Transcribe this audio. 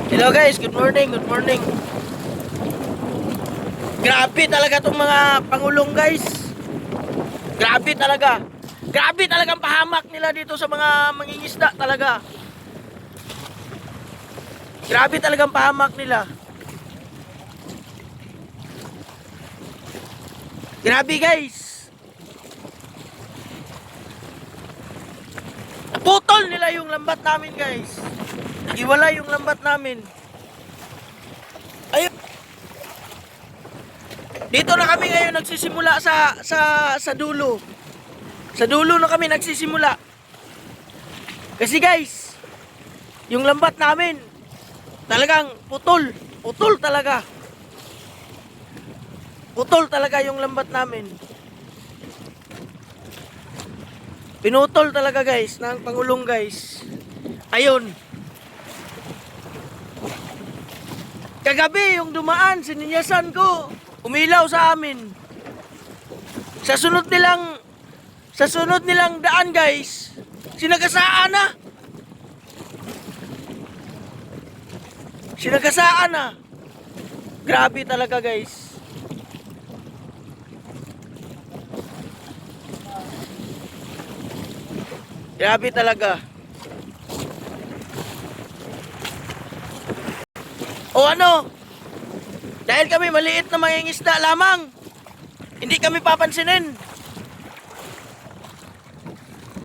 Hello guys, good morning, good morning. Grabe talaga tong mga pangulong guys. Grabe talaga. Grabe talagang pahamak nila dito sa mga mangingisda talaga. Grabe talagang pahamak nila. Grabe guys. Naputol nila yung lambat namin guys. Nagiwala yung lambat namin. Ayun. Dito na kami ngayon nagsisimula sa dulo. Sa dulo na kami nagsisimula. Kasi guys, yung lambat namin talagang putol. Putol talaga. Putol talaga yung lambat namin. Pinutol talaga guys ng pangulong guys. Ayun. Kagabi yung dumaan, sininyasan ko. Umilaw sa amin. Sa sunod nilang daan guys, sinagasaan na. Sinagasaan na. Grabe talaga guys. Grabe talaga. O ano? Dahil kami maliit na mangingisda lamang, hindi kami papansinin.